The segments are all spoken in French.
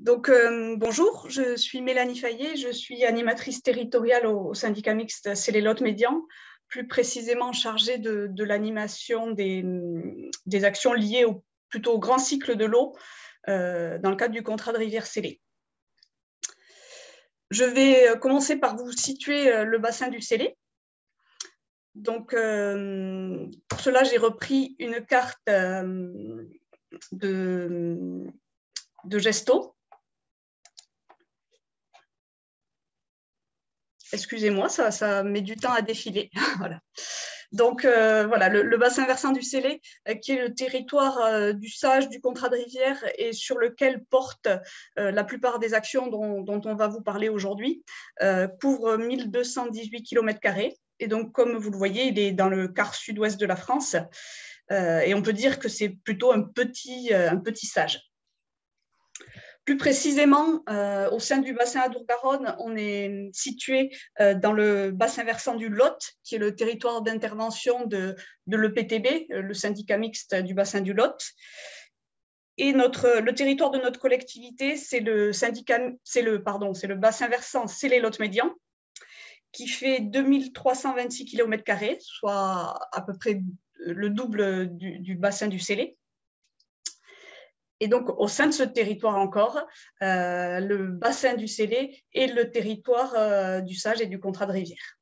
Bonjour, je suis Mélanie Fayet, je suis animatrice territoriale au syndicat mixte C'est-les-Lot-Médian, plus précisément chargée de l'animation des actions liées plutôt au grand cycle de l'eau dans le cadre du contrat de rivière Célé. Je vais commencer par vous situer le bassin du Célé. Donc, pour cela, j'ai repris une carte de gesto. Excusez-moi, ça met du temps à défiler. Voilà. Donc, voilà, le bassin versant du Célé, qui est le territoire du SAGE, du contrat de rivière, et sur lequel porte la plupart des actions dont on va vous parler aujourd'hui, couvre 1218 km². Et donc, comme vous le voyez, il est dans le quart sud-ouest de la France. Et on peut dire que c'est plutôt un petit SAGE. Plus précisément, au sein du bassin Adour-Garonne, on est situé dans le bassin versant du Lot, qui est le territoire d'intervention de l'EPTB, le syndicat mixte du bassin du Lot. Et le territoire de notre collectivité, c'est le bassin versant C'est-les-Lot-Médian, qui fait 2326 km², soit à peu près le double du bassin du Célé. Et donc, au sein de ce territoire encore, le bassin du Célé est le territoire du SAGE et du contrat de rivière.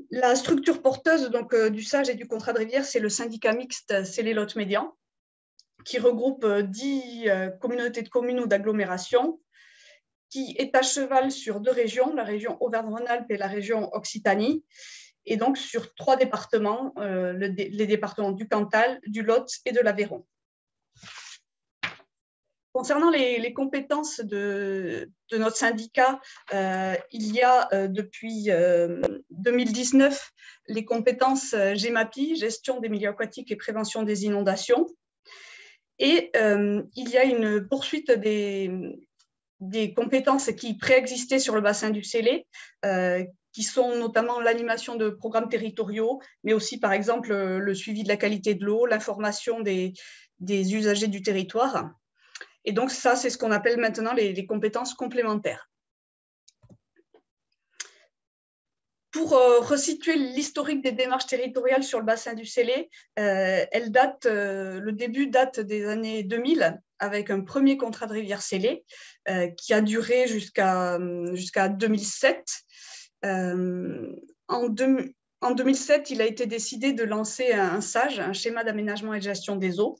La structure porteuse du SAGE et du contrat de rivière, c'est le syndicat mixte C'est-les-Lot-Médian, qui regroupe 10 communautés de communes ou d'agglomération, qui est à cheval sur 2 régions, la région Auvergne-Rhône-Alpes et la région Occitanie, et donc sur 3 départements, les départements du Cantal, du Lot et de l'Aveyron. Concernant les compétences de notre syndicat, il y a depuis 2019 les compétences GEMAPI, gestion des milieux aquatiques et prévention des inondations. Et il y a une poursuite des compétences qui préexistaient sur le bassin du Célé, qui sont notamment l'animation de programmes territoriaux, mais aussi, par exemple, le suivi de la qualité de l'eau, l'information des usagers du territoire. Et donc, ça, c'est ce qu'on appelle maintenant les compétences complémentaires. Pour resituer l'historique des démarches territoriales sur le bassin du Célé, le début date des années 2000, avec un premier contrat de rivière Célé, qui a duré jusqu'à 2007. En 2007, il a été décidé de lancer un SAGE, un schéma d'aménagement et de gestion des eaux.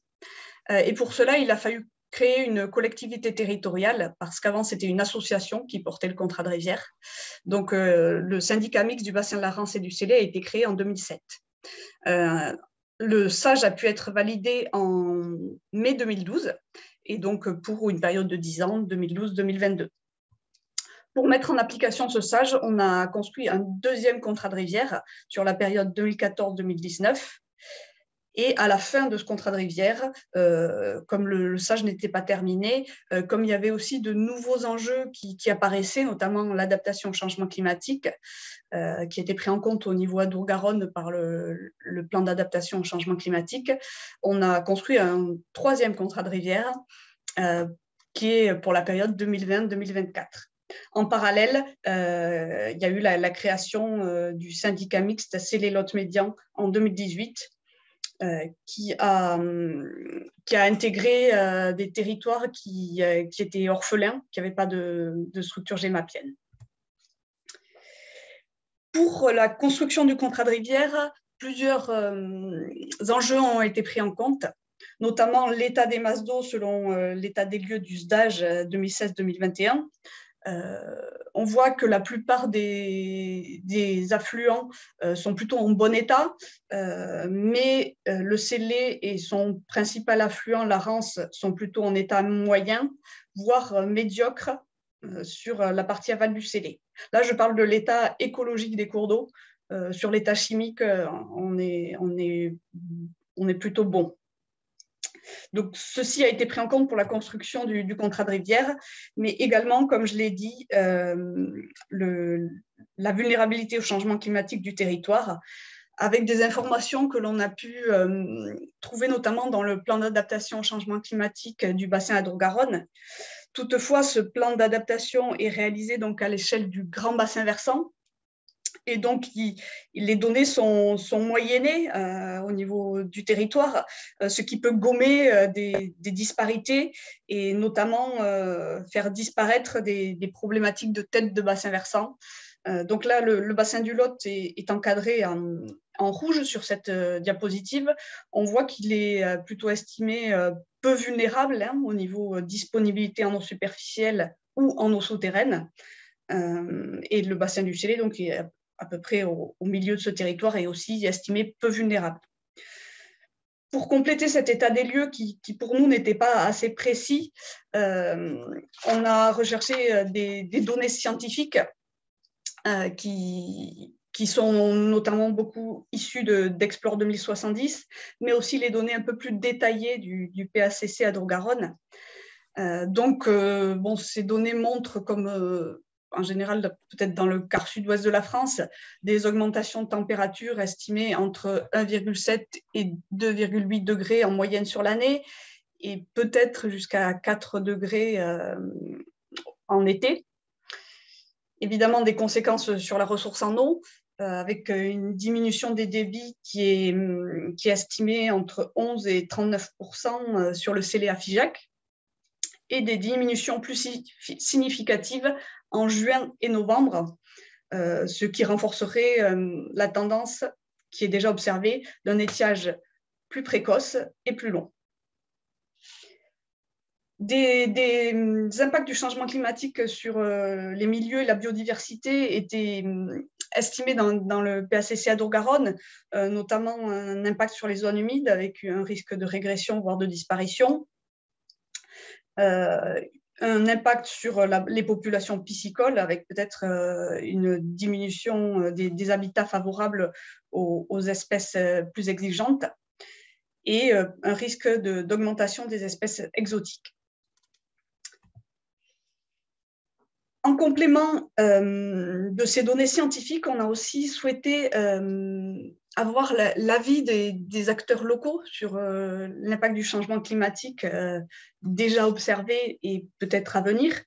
Et pour cela, il a fallu créer une collectivité territoriale, parce qu'avant, c'était une association qui portait le contrat de rivière. Donc, le syndicat mixte du bassin de la Rance et du Célé a été créé en 2007. Le SAGE a pu être validé en mai 2012, et donc pour une période de 10 ans, 2012-2022. Pour mettre en application ce SAGE, on a construit un deuxième contrat de rivière sur la période 2014-2019. Et à la fin de ce contrat de rivière, comme le SAGE n'était pas terminé, comme il y avait aussi de nouveaux enjeux qui apparaissaient, notamment l'adaptation au changement climatique, qui était pris en compte au niveau Adour-Garonne par le plan d'adaptation au changement climatique, on a construit un troisième contrat de rivière qui est pour la période 2020-2024. En parallèle, il y a eu la création du syndicat mixte C'est-les-Lot-Médian en 2018, qui a intégré des territoires qui étaient orphelins, qui n'avaient pas de structure gémapienne. Pour la construction du contrat de rivière, plusieurs enjeux ont été pris en compte, notamment l'état des masses d'eau selon l'état des lieux du SDAGE 2016-2021. On voit que la plupart des affluents sont plutôt en bon état, mais le Célé et son principal affluent, la Rance, sont plutôt en état moyen, voire médiocre sur la partie aval du Célé. Là, je parle de l'état écologique des cours d'eau. Sur l'état chimique, on est plutôt bon. Donc, ceci a été pris en compte pour la construction du contrat de rivière, mais également, comme je l'ai dit, la vulnérabilité au changement climatique du territoire, avec des informations que l'on a pu trouver notamment dans le plan d'adaptation au changement climatique du bassin Adour-Garonne. Toutefois, ce plan d'adaptation est réalisé donc à l'échelle du grand bassin versant. Et donc, les données sont moyennées au niveau du territoire, ce qui peut gommer des disparités et notamment faire disparaître des problématiques de tête de bassin versant. Donc là, le bassin du Lot est encadré en rouge sur cette diapositive. On voit qu'il est plutôt estimé peu vulnérable au niveau disponibilité en eau superficielle ou en eau souterraine. Et le bassin du Célé, donc, est à peu près au milieu de ce territoire, est aussi estimé peu vulnérable. Pour compléter cet état des lieux qui pour nous n'était pas assez précis, on a recherché des données scientifiques qui sont notamment beaucoup issues d'Explore 2070, mais aussi les données un peu plus détaillées du PACC Adour-Garonne. Donc, ces données montrent, comme en général, peut-être dans le quart sud-ouest de la France, des augmentations de température estimées entre 1,7 et 2,8 degrés en moyenne sur l'année, et peut-être jusqu'à 4 degrés en été. Évidemment, des conséquences sur la ressource en eau, avec une diminution des débits qui est estimée entre 11 et 39% sur le Célé à Figeac, et des diminutions plus significatives en juin et novembre, ce qui renforcerait la tendance qui est déjà observée d'un étiage plus précoce et plus long. Des impacts du changement climatique sur les milieux et la biodiversité étaient estimés dans le PACC Adour-Garonne, notamment un impact sur les zones humides avec un risque de régression, voire de disparition. Un impact sur les populations piscicoles avec peut-être une diminution des habitats favorables aux espèces plus exigeantes et un risque d'augmentation des espèces exotiques. En complément de ces données scientifiques, on a aussi souhaité avoir l'avis des acteurs locaux sur l'impact du changement climatique déjà observé et peut-être à venir.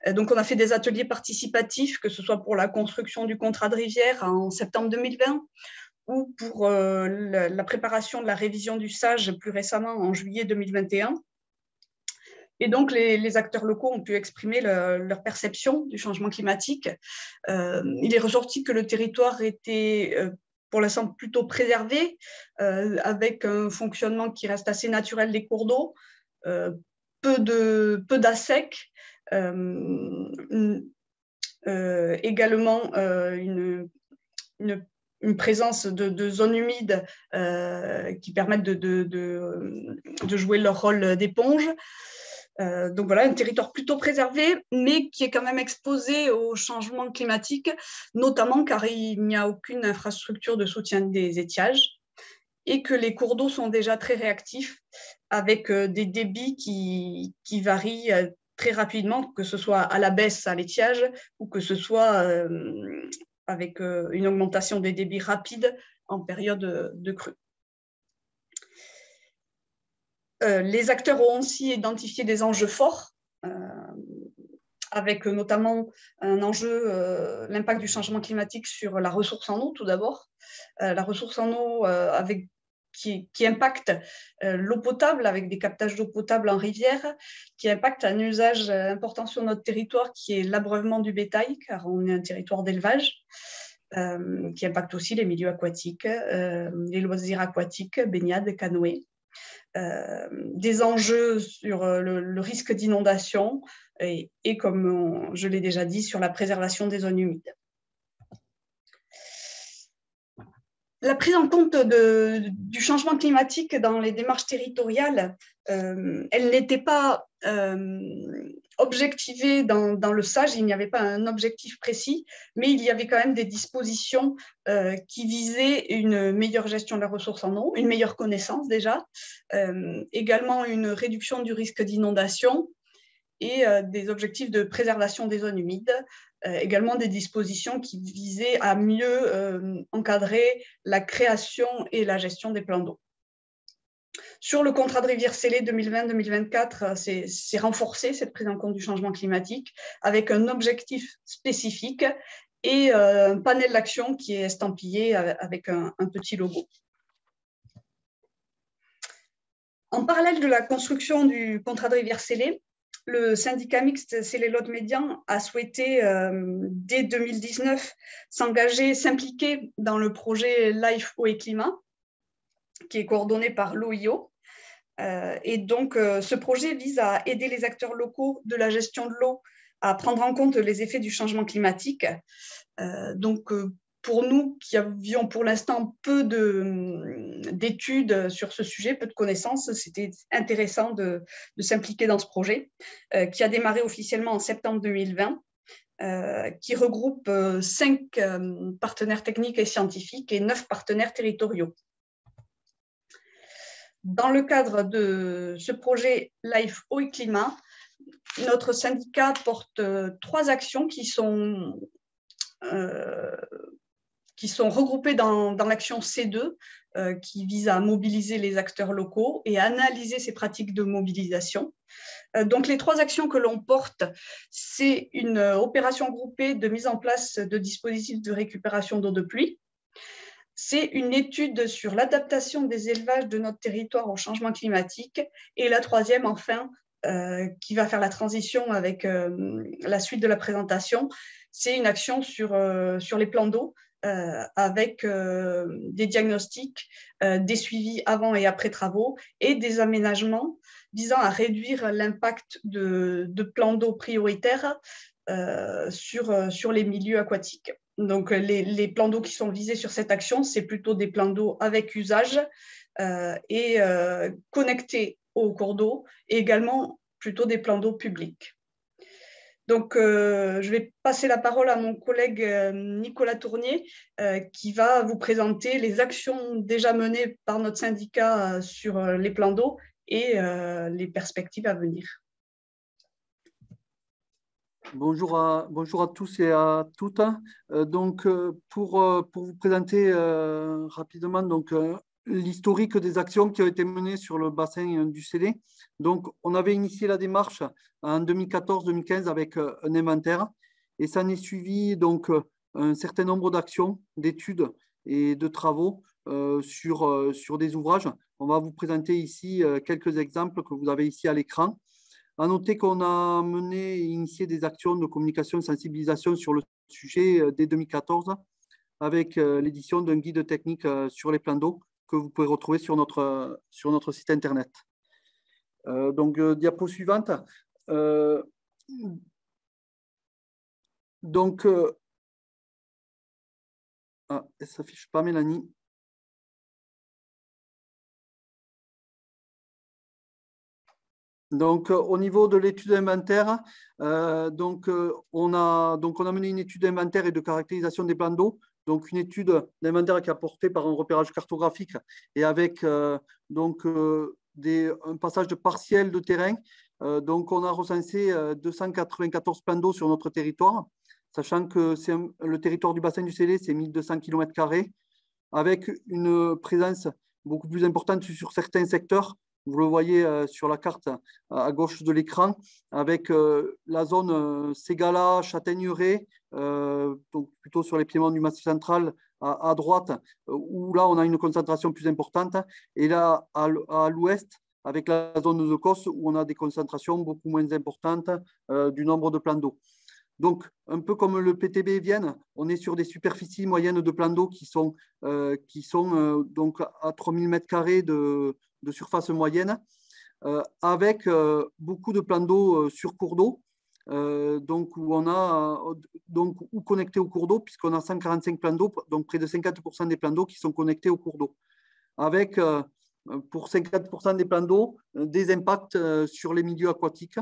Donc, on a fait des ateliers participatifs, que ce soit pour la construction du contrat de rivière en septembre 2020 ou pour la préparation de la révision du SAGE plus récemment en juillet 2021. Et donc, les acteurs locaux ont pu exprimer leur perception du changement climatique. Il est ressorti que le territoire était pour l'instant plutôt préservé, avec un fonctionnement qui reste assez naturel des cours d'eau, peu d'ASEC, également une présence de zones humides qui permettent de jouer leur rôle d'éponge. Donc voilà, un territoire plutôt préservé, mais qui est quand même exposé au changement climatique, notamment car il n'y a aucune infrastructure de soutien des étiages et que les cours d'eau sont déjà très réactifs avec des débits qui varient très rapidement, que ce soit à la baisse à l'étiage ou que ce soit avec une augmentation des débits rapides en période de crue. Les acteurs ont aussi identifié des enjeux forts, avec notamment un enjeu, l'impact du changement climatique sur la ressource en eau, tout d'abord. La ressource en eau qui impacte l'eau potable, avec des captages d'eau potable en rivière, qui impacte un usage important sur notre territoire, qui est l'abreuvement du bétail, car on est un territoire d'élevage, qui impacte aussi les milieux aquatiques, les loisirs aquatiques, baignade, canoë. Des enjeux sur le risque d'inondation et comme je l'ai déjà dit, sur la préservation des zones humides. La prise en compte du changement climatique dans les démarches territoriales, elle n'était pas objectivée dans le SAGE, il n'y avait pas un objectif précis, mais il y avait quand même des dispositions qui visaient une meilleure gestion de la ressource en eau, une meilleure connaissance déjà, également une réduction du risque d'inondation et des objectifs de préservation des zones humides, également des dispositions qui visaient à mieux encadrer la création et la gestion des plans d'eau. Sur le contrat de rivière scellée 2020-2024, c'est renforcé cette prise en compte du changement climatique avec un objectif spécifique et un panel d'action qui est estampillé avec un petit logo. En parallèle de la construction du contrat de rivière scellée, le syndicat mixte Scellé-Lot-Médian a souhaité, dès 2019, s'impliquer dans le projet Life, Eau et Climat, qui est coordonné par l'OIO. Et donc, ce projet vise à aider les acteurs locaux de la gestion de l'eau à prendre en compte les effets du changement climatique. Pour nous qui avions pour l'instant peu d'études sur ce sujet, peu de connaissances, c'était intéressant de s'impliquer dans ce projet qui a démarré officiellement en septembre 2020, qui regroupe 5 partenaires techniques et scientifiques et 9 partenaires territoriaux. Dans le cadre de ce projet Life, Eau et Climat, notre syndicat porte 3 actions qui sont regroupées dans l'action C2, qui vise à mobiliser les acteurs locaux et à analyser ces pratiques de mobilisation. Donc, les 3 actions que l'on porte, c'est une opération groupée de mise en place de dispositifs de récupération d'eau de pluie. C'est une étude sur l'adaptation des élevages de notre territoire au changement climatique. Et la 3e, enfin, qui va faire la transition avec la suite de la présentation, c'est une action sur les plans d'eau avec des diagnostics, des suivis avant et après travaux et des aménagements visant à réduire l'impact de plans d'eau prioritaires sur les milieux aquatiques. Donc, les plans d'eau qui sont visés sur cette action, c'est plutôt des plans d'eau avec usage et connectés au cours d'eau, et également plutôt des plans d'eau publics. Donc, je vais passer la parole à mon collègue Nicolas Tournier, qui va vous présenter les actions déjà menées par notre syndicat sur les plans d'eau et les perspectives à venir. Bonjour à tous et à toutes. Pour vous présenter rapidement l'historique des actions qui ont été menées sur le bassin du Scellé. Donc, on avait initié la démarche en 2014-2015 avec un inventaire et ça en est suivi donc un certain nombre d'actions, d'études et de travaux sur des ouvrages. On va vous présenter ici quelques exemples que vous avez ici à l'écran. À noter qu'on a mené et initié des actions de communication et de sensibilisation sur le sujet dès 2014 avec l'édition d'un guide technique sur les plans d'eau que vous pouvez retrouver sur notre site internet. Diapo suivante. Elle ne s'affiche pas, Mélanie. Donc, au niveau de l'étude d'inventaire, on a mené une étude d'inventaire et de caractérisation des plans d'eau. Donc, une étude d'inventaire qui est apportée par un repérage cartographique et avec un passage de partiel de terrain. Donc, on a recensé 294 plans d'eau sur notre territoire, sachant que le territoire du bassin du Scellé, c'est 1200 km², avec une présence beaucoup plus importante sur certains secteurs. Vous le voyez sur la carte à gauche de l'écran, avec la zone Ségala, Châtaigneraie, donc plutôt sur les piémonts du Massif central à droite, où là on a une concentration plus importante, et là à l'ouest, avec la zone de Cos, où on a des concentrations beaucoup moins importantes du nombre de plans d'eau. Donc, un peu comme le PTB Vienne, on est sur des superficies moyennes de plans d'eau qui sont donc à 3000 m² de surface moyenne, avec beaucoup de plans d'eau sur cours d'eau, ou connectés au cours d'eau, puisqu'on a 145 plans d'eau, donc près de 50% des plans d'eau qui sont connectés au cours d'eau, avec pour 50% des plans d'eau des impacts sur les milieux aquatiques.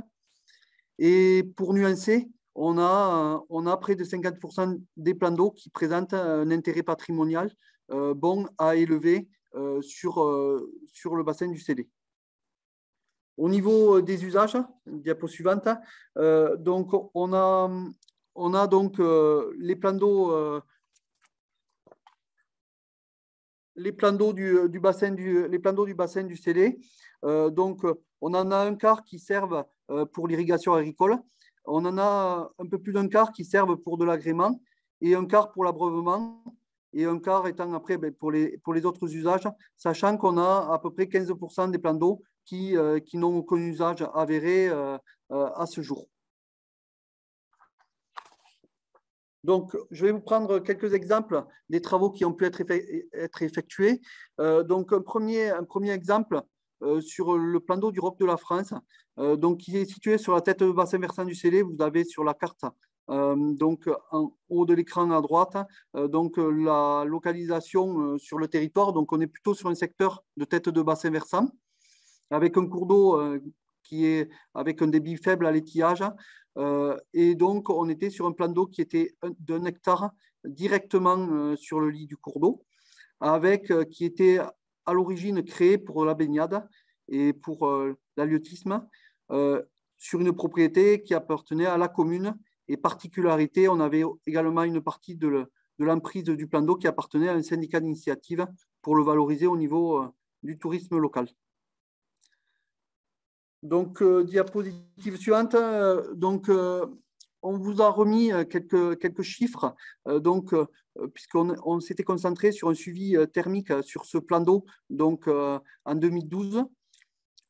Et pour nuancer, on a près de 50% des plans d'eau qui présentent un intérêt patrimonial bon à élever sur le bassin du Scellé. Au niveau des usages, diapo suivante, donc on a on a donc les plans d'eau du bassin du Célé. Donc, on en a un quart qui servent pour l'irrigation agricole. On en a un peu plus d'un quart qui servent pour de l'agrément et un quart pour l'abreuvement et un quart étant après pour les autres usages, sachant qu'on a à peu près 15% des plans d'eau qui n'ont aucun usage avéré à ce jour. Donc, je vais vous prendre quelques exemples des travaux qui ont pu être effectués. Donc, un premier exemple sur le plan d'eau du Roc de la France, donc, qui est situé sur la tête de bassin versant du Célé. Vous avez sur la carte, donc, en haut de l'écran à droite, donc, la localisation sur le territoire. Donc, on est plutôt sur un secteur de tête de bassin versant, avec un cours d'eau qui est avec un débit faible à l'étiage. Et donc, on était sur un plan d'eau qui était d'un hectare directement sur le lit du cours d'eau, qui était à l'origine créé pour la baignade et pour l'halieutisme, sur une propriété qui appartenait à la commune. Et particularité, on avait également une partie de l'emprise du plan d'eau qui appartenait à un syndicat d'initiative pour le valoriser au niveau du tourisme local. Donc, diapositive suivante. Donc, on vous a remis quelques chiffres, puisqu'on s'était concentré sur un suivi thermique sur ce plan d'eau donc, en 2012,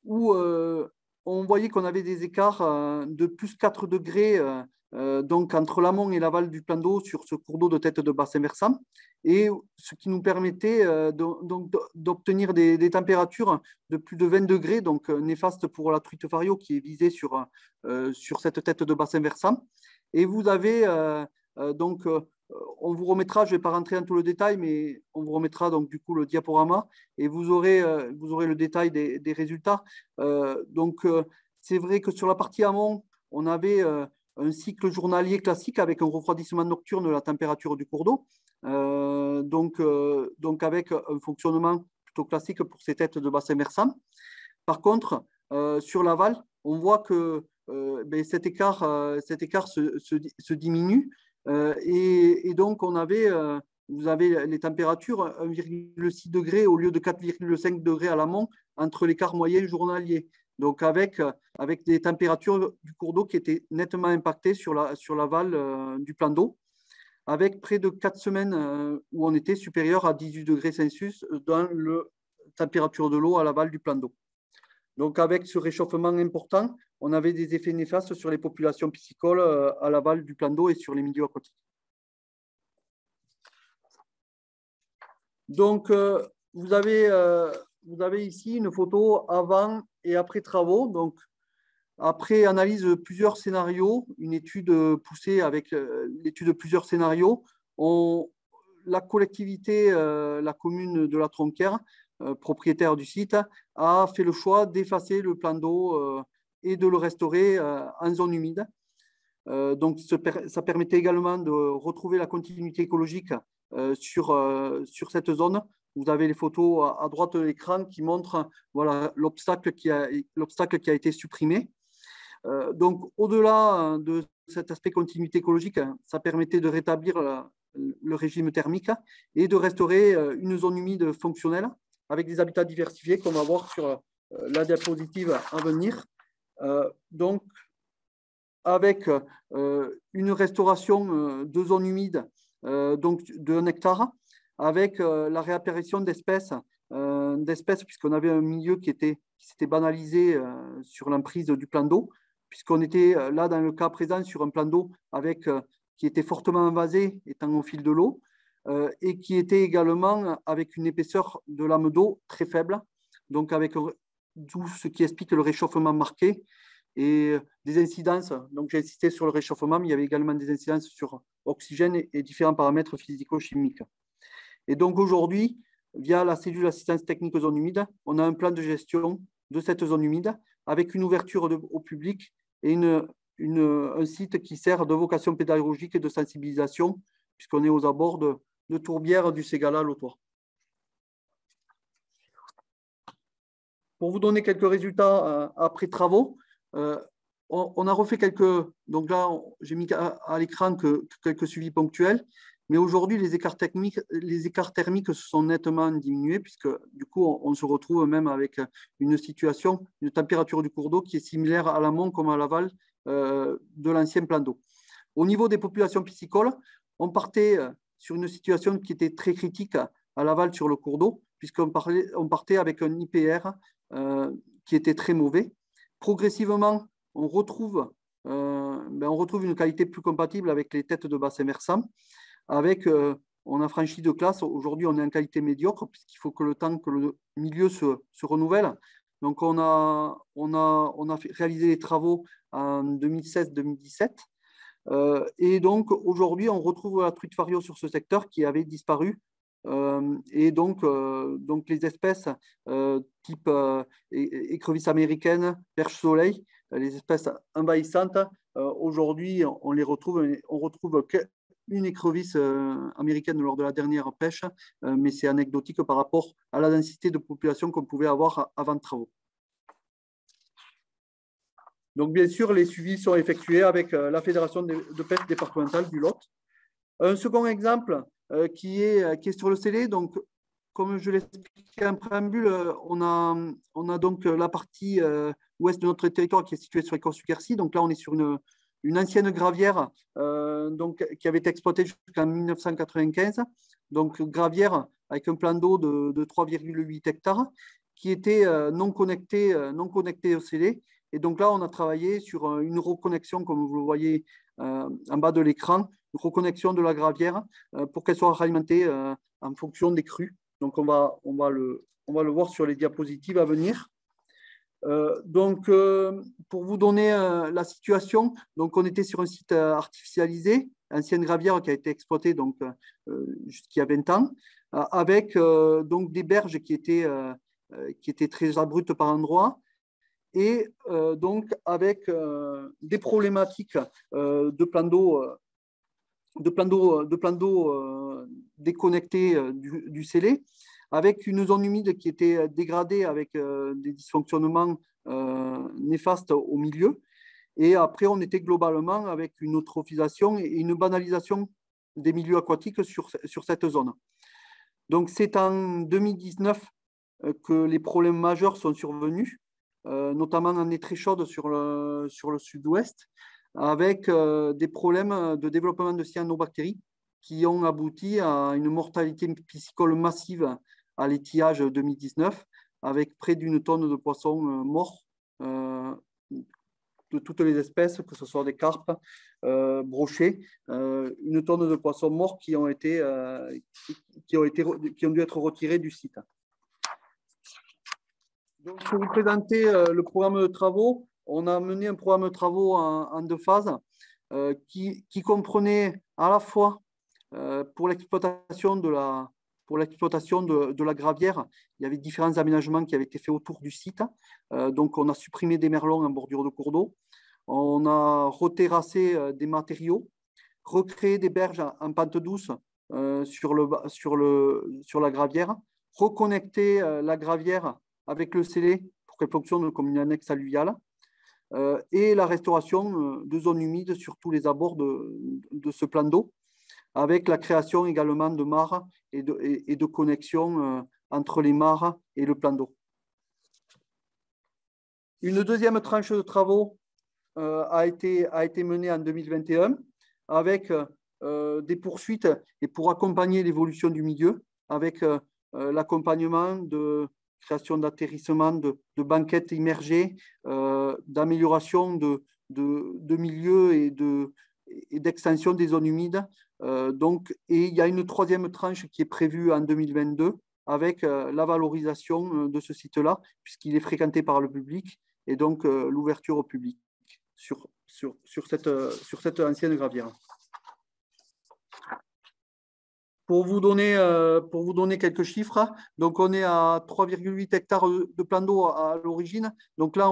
où on voyait qu'on avait des écarts de plus 4 degrés donc, entre l'amont et l'aval du plan d'eau sur ce cours d'eau de tête de bassin versant, et ce qui nous permettait d'obtenir des températures de plus de 20 degrés, donc néfastes pour la truite fario qui est visée sur cette tête de bassin versant. Et vous avez donc, on vous remettra, je ne vais pas rentrer dans tout le détail, mais on vous remettra donc du coup le diaporama et vous aurez le détail des résultats. Donc, c'est vrai que sur la partie amont, on avait un cycle journalier classique avec un refroidissement nocturne de la température du cours d'eau, donc avec un fonctionnement plutôt classique pour ces têtes de bassin versant. Par contre, sur l'aval, on voit que cet écart se diminue et donc vous avez les températures 1,6 degré au lieu de 4,5 degrés à l'amont entre l'écart moyen journalier. Donc, avec des températures du cours d'eau qui étaient nettement impactées sur l'aval du plan d'eau, avec près de 4 semaines où on était supérieur à 18 degrés Celsius dans la température de l'eau à l'aval du plan d'eau. Donc, avec ce réchauffement important, on avait des effets néfastes sur les populations piscicoles à l'aval du plan d'eau et sur les milieux aquatiques. Donc, vous avez ici une photo avant et après travaux. Donc, après analyse de plusieurs scénarios, une étude poussée avec l'étude de plusieurs scénarios, la collectivité, la commune de la Tronquère, propriétaire du site, a fait le choix d'effacer le plan d'eau et de le restaurer en zone humide. Donc, ça permettait également de retrouver la continuité écologique sur cette zone. Vous avez les photos à droite de l'écran qui montrent voilà, l'obstacle qui a été supprimé. Donc, au-delà de cet aspect continuité écologique, ça permettait de rétablir le régime thermique et de restaurer une zone humide fonctionnelle avec des habitats diversifiés qu'on va voir sur la diapositive à venir. Donc, avec une restauration de zones humides donc de 1 hectare, avec la réapparition d'espèces, puisqu'on avait un milieu qui s'était banalisé sur l'emprise du plan d'eau, puisqu'on était là, dans le cas présent, sur un plan d'eau qui était fortement invasé, étant au fil de l'eau, et qui était également avec une épaisseur de lame d'eau très faible, donc avec tout ce qui explique le réchauffement marqué et des incidences. Donc, j'ai insisté sur le réchauffement, mais il y avait également des incidences sur oxygène et différents paramètres physico-chimiques. Et donc, aujourd'hui, via la cellule assistance technique zone humide, on a un plan de gestion de cette zone humide avec une ouverture au public et un site qui sert de vocation pédagogique et de sensibilisation, puisqu'on est aux abords de tourbières du Ségala à l'Autoir. Pour vous donner quelques résultats après travaux, on a refait quelques… Donc là, j'ai mis à l'écran que quelques suivis ponctuels. Mais aujourd'hui, les écarts thermiques se sont nettement diminués, puisque du coup, on se retrouve même avec une situation, une température du cours d'eau qui est similaire à l'amont comme à l'aval de l'ancien plan d'eau. Au niveau des populations piscicoles, on partait sur une situation qui était très critique à l'aval sur le cours d'eau, puisqu'on partait avec un IPR qui était très mauvais. Progressivement, on retrouve une qualité plus compatible avec les têtes de bassin versant. On a franchi de classe. Aujourd'hui, on est en qualité médiocre, puisqu'il faut que le temps que le milieu se renouvelle. Donc, on a réalisé les travaux en 2016-2017. Et donc, aujourd'hui, on retrouve la truite fario sur ce secteur qui avait disparu. Et donc, les espèces type écrevisse américaine, perche soleil, les espèces envahissantes, aujourd'hui, on retrouve une écrevisse américaine lors de la dernière pêche, mais c'est anecdotique par rapport à la densité de population qu'on pouvait avoir avant de travaux. Donc, bien sûr, les suivis sont effectués avec la Fédération de pêche départementale du Lot. Un second exemple qui est sur le scellé. Donc, comme je l'expliquais en préambule, on a donc la partie ouest de notre territoire qui est située sur les Corse-Quercy. Donc là, on est sur une ancienne gravière qui avait été exploitée jusqu'en 1995. Donc, gravière avec un plan d'eau de 3,8 hectares qui était non connecté au scellé. Et donc là, on a travaillé sur une reconnexion, comme vous le voyez en bas de l'écran, une reconnexion de la gravière pour qu'elle soit alimentée en fonction des crues. Donc, on va le voir sur les diapositives à venir. Pour vous donner la situation, donc on était sur un site artificialisé, ancienne gravière qui a été exploitée jusqu'il y a 20 ans, avec donc des berges qui étaient très abruptes par endroits, et donc avec des problématiques de plans d'eau déconnectés du scellé, avec une zone humide qui était dégradée avec des dysfonctionnements néfastes au milieu. Et après, on était globalement avec une eutrophisation et une banalisation des milieux aquatiques sur cette zone. Donc, c'est en 2019 que les problèmes majeurs sont survenus, notamment en année très chaude sur le sud-ouest, avec des problèmes de développement de cyanobactéries qui ont abouti à une mortalité piscicole massive à l'étiage 2019, avec près d'une tonne de poissons morts de toutes les espèces, que ce soit des carpes, brochets, une tonne de poissons morts qui ont dû être retirés du site. Donc, pour vous présenter le programme de travaux, on a mené un programme de travaux en 2 phases qui comprenait à la fois pour l'exploitation de la gravière, il y avait différents aménagements qui avaient été faits autour du site. Donc, on a supprimé des merlons en bordure de cours d'eau. On a reterrassé des matériaux, recréé des berges en pente douce sur la gravière, reconnecté la gravière avec le scellé pour qu'elle fonctionne comme une annexe alluviale, et la restauration de zones humides sur tous les abords de ce plan d'eau, avec la création également de mares et de connexions entre les mares et le plan d'eau. Une deuxième tranche de travaux a été menée en 2021 avec des poursuites et pour accompagner l'évolution du milieu, avec l'accompagnement de création d'atterrissement, de banquettes immergées, d'amélioration de milieux et d'extension des zones humides. Et il y a une troisième tranche qui est prévue en 2022 avec la valorisation de ce site-là, puisqu'il est fréquenté par le public, et donc l'ouverture au public sur cette ancienne gravière. Pour vous donner quelques chiffres, donc on est à 3,8 hectares de plan d'eau à l'origine, donc là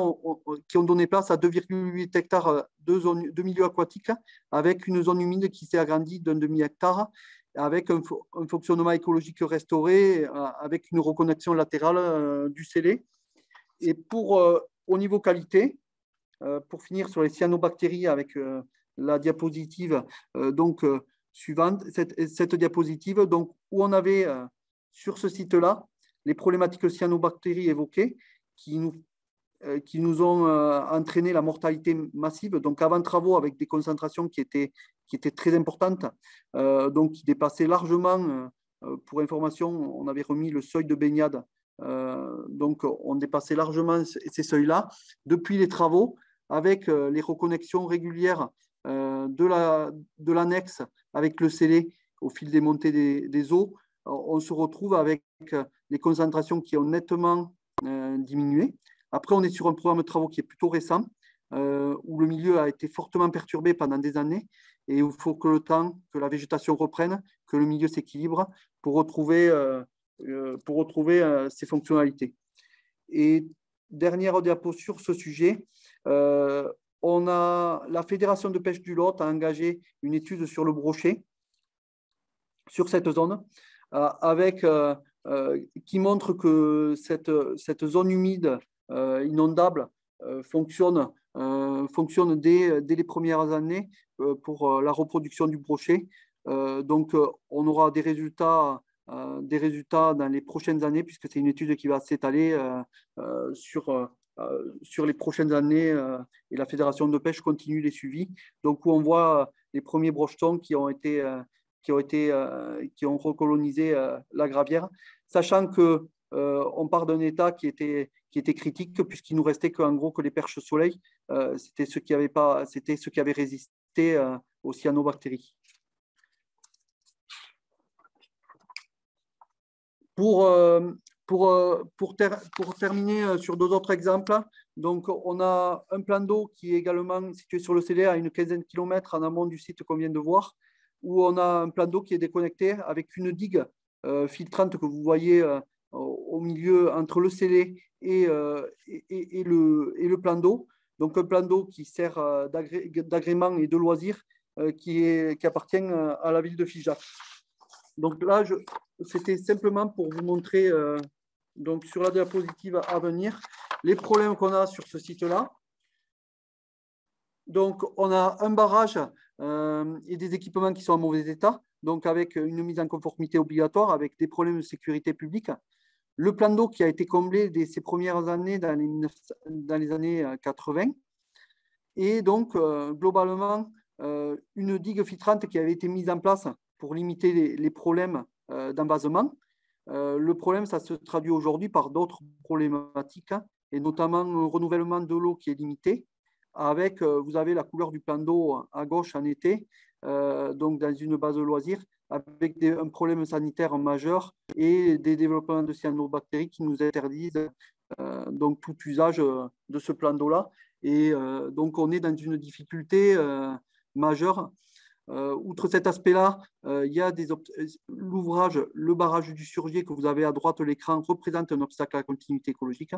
qui ont donné place à 2,8 hectares de milieux aquatiques, avec une zone humide qui s'est agrandie d'un demi-hectare, avec un fonctionnement écologique restauré, avec une reconnexion latérale du scellé. Et au niveau qualité, pour finir sur les cyanobactéries avec la diapositive suivante, cette diapositive, donc, où on avait sur ce site-là les problématiques cyanobactéries évoquées qui nous ont entraîné la mortalité massive. Donc, avant travaux avec des concentrations qui étaient très importantes, donc qui dépassaient largement, pour information, on avait remis le seuil de baignade. Donc, on dépassait largement ces seuils-là. Depuis les travaux, avec les reconnexions régulières de l'annexe avec le scellé au fil des montées des eaux, on se retrouve avec les concentrations qui ont nettement diminué. Après, on est sur un programme de travaux qui est plutôt récent, où le milieu a été fortement perturbé pendant des années et il faut que le temps, que la végétation reprenne, que le milieu s'équilibre pour retrouver ses fonctionnalités. Et dernière diapo sur ce sujet, la Fédération de pêche du Lot a engagé une étude sur le brochet, sur cette zone, qui montre que cette zone humide inondable fonctionne dès les premières années pour la reproduction du brochet. Donc, on aura des résultats dans les prochaines années, puisque c'est une étude qui va s'étaler sur les prochaines années, et la Fédération de pêche continue les suivis. Donc, où on voit les premiers brochetons qui ont recolonisé la gravière, sachant que on part d'un état qui était critique, puisqu'il nous restait qu'en gros que les perches soleil, c'était ce qui avait résisté aux cyanobactéries. Pour terminer sur deux autres exemples, donc on a un plan d'eau qui est également situé sur le scellé à une quinzaine de kilomètres en amont du site qu'on vient de voir, où on a un plan d'eau qui est déconnecté avec une digue filtrante que vous voyez au milieu entre le scellé et le plan d'eau. Donc un plan d'eau qui sert d'agrément et de loisir qui appartient à la ville de Figeac. Donc là, c'était simplement pour vous montrer, donc sur la diapositive à venir, les problèmes qu'on a sur ce site-là. Donc, on a un barrage et des équipements qui sont en mauvais état, donc avec une mise en conformité obligatoire, avec des problèmes de sécurité publique. Le plan d'eau qui a été comblé dès ses premières années dans les années 80. Et donc, globalement, une digue filtrante qui avait été mise en place pour limiter les problèmes d'envasement. Le problème, ça se traduit aujourd'hui par d'autres problématiques, et notamment un renouvellement de l'eau qui est limité, avec, vous avez la couleur du plan d'eau à gauche en été, donc dans une base de loisirs, avec un problème sanitaire majeur et des développements de cyanobactéries qui nous interdisent donc tout usage de ce plan d'eau-là. Et donc, on est dans une difficulté majeure. Outre cet aspect-là, il y a l'ouvrage, le barrage du Surgier que vous avez à droite de l'écran représente un obstacle à la continuité écologique,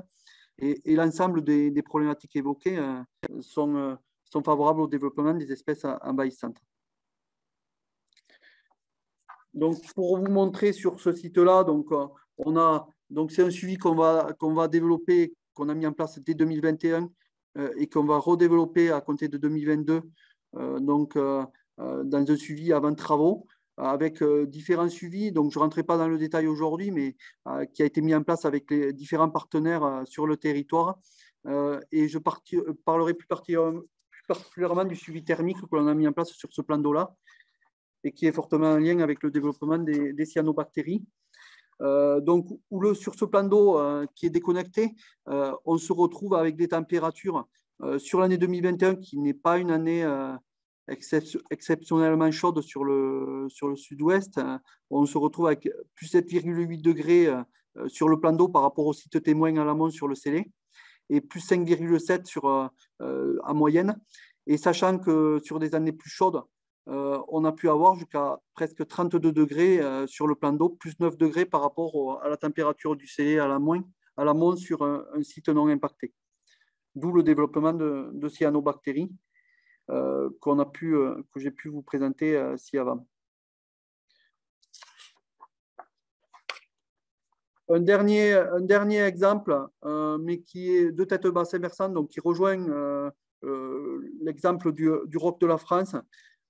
et l'ensemble des problématiques évoquées sont favorables au développement des espèces envahissantes. Donc, pour vous montrer sur ce site-là, donc c'est un suivi qu'on va développer, qu'on a mis en place dès 2021 et qu'on va redévelopper à compter de 2022. Dans un suivi avant travaux, avec différents suivis. Donc, je ne rentrerai pas dans le détail aujourd'hui, mais qui a été mis en place avec les différents partenaires sur le territoire. Et je parlerai plus particulièrement du suivi thermique que l'on a mis en place sur ce plan d'eau-là, et qui est fortement en lien avec le développement des cyanobactéries. Donc, sur ce plan d'eau qui est déconnecté, on se retrouve avec des températures sur l'année 2021 qui n'est pas une année exceptionnellement chaude sur le sud-ouest. On se retrouve avec plus 7,8 degrés sur le plan d'eau par rapport au site témoin à l'amont sur le scellé, et plus 5,7 en moyenne. Et sachant que sur des années plus chaudes, on a pu avoir jusqu'à presque 32 degrés sur le plan d'eau, plus 9 degrés par rapport à la température du scellé à l'amont sur un site non impacté. D'où le développement de cyanobactéries que j'ai pu vous présenter ci-avant. Un dernier exemple, mais qui est de tête bassin versant, donc qui rejoint l'exemple du ROC de la France,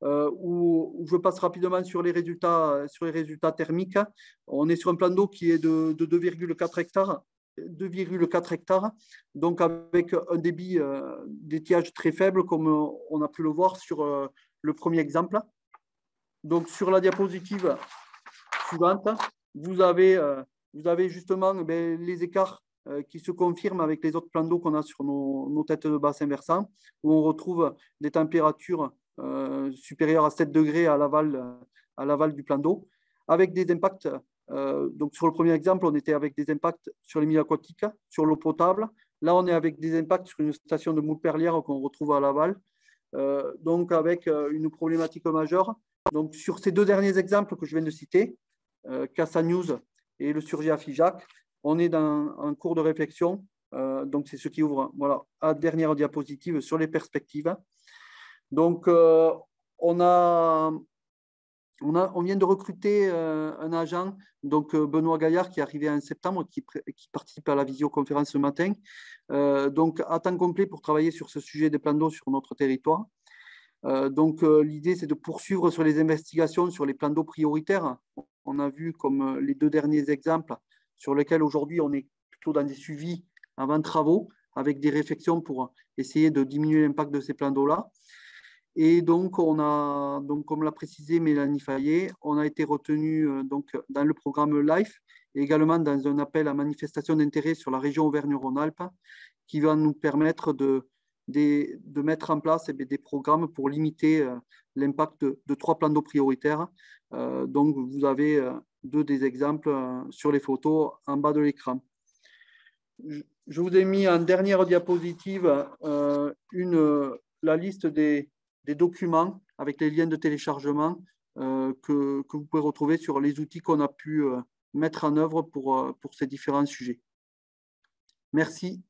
où je passe rapidement sur les résultats thermiques. On est sur un plan d'eau qui est de 2,4 hectares. 2,4 hectares, donc avec un débit d'étiage très faible, comme on a pu le voir sur le premier exemple. Donc, sur la diapositive suivante, vous avez justement les écarts qui se confirment avec les autres plans d'eau qu'on a sur nos têtes de bassin versant, où on retrouve des températures supérieures à 7 degrés à l'aval du plan d'eau, avec des impacts. Donc, sur le premier exemple, on était avec des impacts sur les milieux aquatiques, sur l'eau potable. Là, on est avec des impacts sur une station de moules perlières qu'on retrouve à l'aval, donc avec une problématique majeure. Donc, sur ces deux derniers exemples que je viens de citer, Casa News et le surgé à Figeac, on est en cours de réflexion. Donc, c'est ce qui ouvre, voilà, à dernière diapositive sur les perspectives. Donc, on vient de recruter un agent, donc Benoît Gaillard, qui est arrivé en septembre, qui participe à la visioconférence ce matin, donc à temps complet pour travailler sur ce sujet des plans d'eau sur notre territoire. Donc, l'idée, c'est de poursuivre sur les investigations sur les plans d'eau prioritaires. On a vu comme les deux derniers exemples sur lesquels aujourd'hui on est plutôt dans des suivis avant travaux, avec des réflexions pour essayer de diminuer l'impact de ces plans d'eau-là. Et donc, comme l'a précisé Mélanie Fayet, on a été retenu dans le programme LIFE et également dans un appel à manifestation d'intérêt sur la région Auvergne-Rhône-Alpes qui va nous permettre de mettre en place des programmes pour limiter l'impact de 3 plans d'eau prioritaires. Donc, vous avez deux des exemples sur les photos en bas de l'écran. Je vous ai mis en dernière diapositive la liste des documents avec les liens de téléchargement que vous pouvez retrouver sur les outils qu'on a pu mettre en œuvre pour ces différents sujets. Merci.